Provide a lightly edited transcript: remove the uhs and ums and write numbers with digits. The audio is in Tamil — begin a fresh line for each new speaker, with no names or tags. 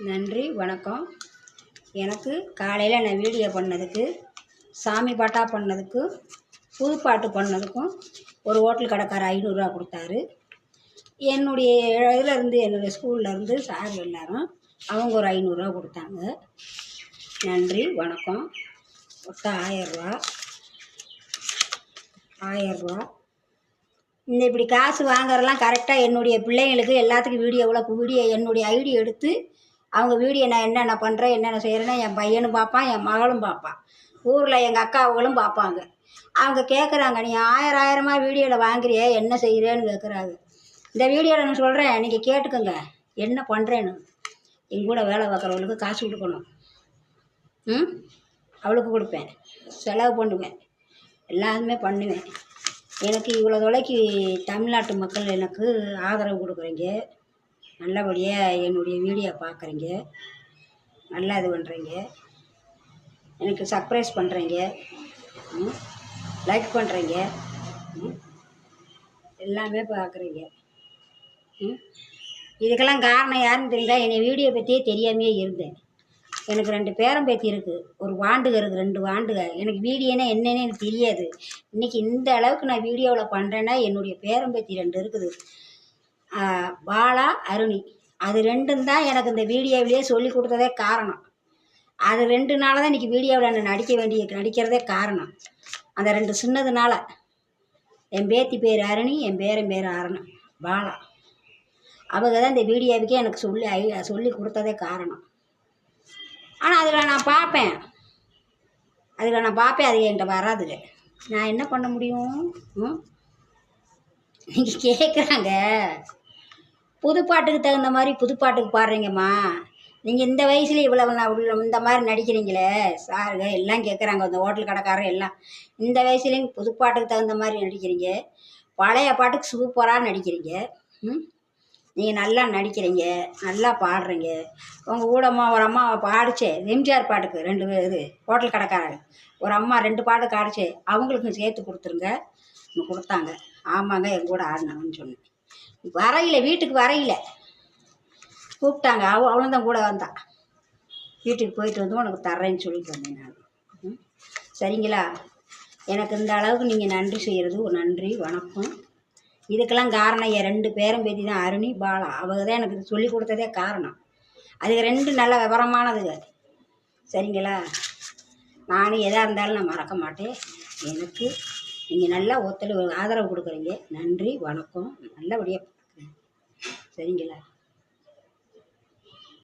நன்றி, வணக்கம். எனக்கு காலையில் நான் வீடியோ பண்ணதுக்கு, சாமி பாட்டாக பண்ணதுக்கும், புதுப்பாட்டு பண்ணதுக்கும் ஒரு ஹோட்டல் கடைக்காரர் 500 கொடுத்தாரு. என்னுடைய இதிலேருந்து என்னுடைய ஸ்கூல்லேருந்து சார் எல்லாரும் அவங்க ஒரு 500 கொடுத்தாங்க. நன்றி, வணக்கம். மொத்தம் 1000 இந்த இப்படி காசு வாங்குறதெல்லாம் கரெக்டாக என்னுடைய பிள்ளைங்களுக்கு எல்லாத்துக்கும் வீடியோ என்னுடைய ஐடி எடுத்து அவங்க வீடியோ நான் என்னென்ன பண்ணுறேன் என்னென்ன செய்கிறேன்னா என் பையனும் பார்ப்பான், என் மகளும் பார்ப்பான், ஊரில் எங்கள் அக்காவங்களும் பார்ப்பாங்க. அவங்க கேட்குறாங்க, நீ ஆயிரமாக வீடியோவில் வாங்குறிய என்ன செய்கிறேன்னு கேட்குறாங்க. இந்த வீடியோவில் நான் சொல்கிறேன், நீங்கள் கேட்டுக்கோங்க என்ன பண்ணுறேன்னு. என் கூட வேலை பார்க்குறவங்களுக்கு காசு கொடுக்கணும். அவளுக்கு கொடுப்பேன், செலவு பண்ணுவேன், எல்லாருமே பண்ணுவேன். எனக்கு இவ்வளோ தொலைக்கு தமிழ்நாட்டு மக்கள் எனக்கு ஆதரவு கொடுக்குறீங்க, நல்லபடியாக என்னுடைய வீடியோ பார்க்குறீங்க, நல்லா இது பண்ணுறீங்க, எனக்கு சர்ப்ரைஸ் பண்ணுறீங்க, லைக் பண்ணுறீங்க, எல்லாமே பார்க்குறீங்க. இதுக்கெல்லாம் காரணம் யாருன்னு தெரியுங்களா? என்னை வீடியோ பற்றியே தெரியாமையே இருந்தேன். எனக்கு 2 பேரம்பேத்தி இருக்குது, ஒரு வாண்டுக இருக்குது, 2 வாண்டுக. எனக்கு வீடியோனா என்னென்னு எனக்கு தெரியாது. இன்றைக்கி இந்த அளவுக்கு நான் வீடியோவில் பண்ணுறேன்னா என்னுடைய பேரம்பேத்தி 2 இருக்குது, பாலா, அருணி. அது 2ம் தான் எனக்கு இந்த வீடியோவிலேயே சொல்லி கொடுத்ததே காரணம். அது 2நால தான் இன்றைக்கி வீடியோவில் நான் நடிக்கிறதே காரணம். அந்த 2 சின்னதுனால. என் பேத்தி பேர் அருணி, என் பேரன் பேர் பாலா. அவங்க தான் இந்த வீடியோவுக்கே எனக்கு சொல்லி கொடுத்ததே காரணம். ஆனால் அதில் நான் பார்ப்பேன், அது என்கிட்ட வராதுங்க. நான் என்ன பண்ண முடியும்? நீங்கள் கேட்குறாங்க, புதுப்பாட்டுக்கு தகுந்த மாதிரி புதுப்பாட்டுக்கு பாடுறீங்கம்மா, நீங்கள் இந்த வயசுல இவ்வளோ இந்த மாதிரி நடிக்கிறீங்களே சாருங்க எல்லாம் கேட்குறாங்க. அந்த ஹோட்டல் கடைக்காரர் எல்லாம் இந்த வயசுலேயும் புதுப்பாட்டுக்கு தகுந்த மாதிரி நடிக்கிறீங்க, பழைய பாட்டுக்கு சூப்பராக நடிக்கிறீங்க, நீங்கள் நல்லா நடிக்கிறீங்க, நல்லா பாடுறீங்க. உங்கள் கூட ஒரு அம்மா பாடிச்சே எம்ஜிஆர் பாட்டுக்கு 2 இது ஹோட்டல் கடைக்காரர் ஒரு அம்மா 2 பாட்டுக்கு ஆடிச்சே, அவங்களுக்கும் சேர்த்து கொடுத்துருங்க. கொடுத்தாங்க. ஆமாங்க, என் கூட ஆடினாங்கன்னு சொன்னேன். வீட்டுக்கு வரையில் கூப்பிட்டாங்க. அவளும் கூட வந்தான். வீட்டுக்கு போயிட்டு வந்து உனக்கு தர்றேன்னு சொல்லிட்டு வந்தேன் நான். சரிங்களா? எனக்கு இந்த அளவுக்கு நீங்கள் நன்றி செய்கிறது ஒரு நன்றி, வணக்கம். இதுக்கெல்லாம் காரணம் என் 2 பேரம்பேத்தி தான், அருணி, பாலா. அவங்க தான் எனக்கு சொல்லி கொடுத்ததே காரணம். அதுக்கு 2 நல்ல விவரமானதுங்க. சரிங்களா? நானும் எதாக இருந்தாலும் நான் மறக்க மாட்டேன். எனக்கு நீங்கள் நல்லா ஆதரவு கொடுக்குறீங்க. நன்றி, வணக்கம். நல்லபடியாக பார்க்குறேன். சரிங்களா?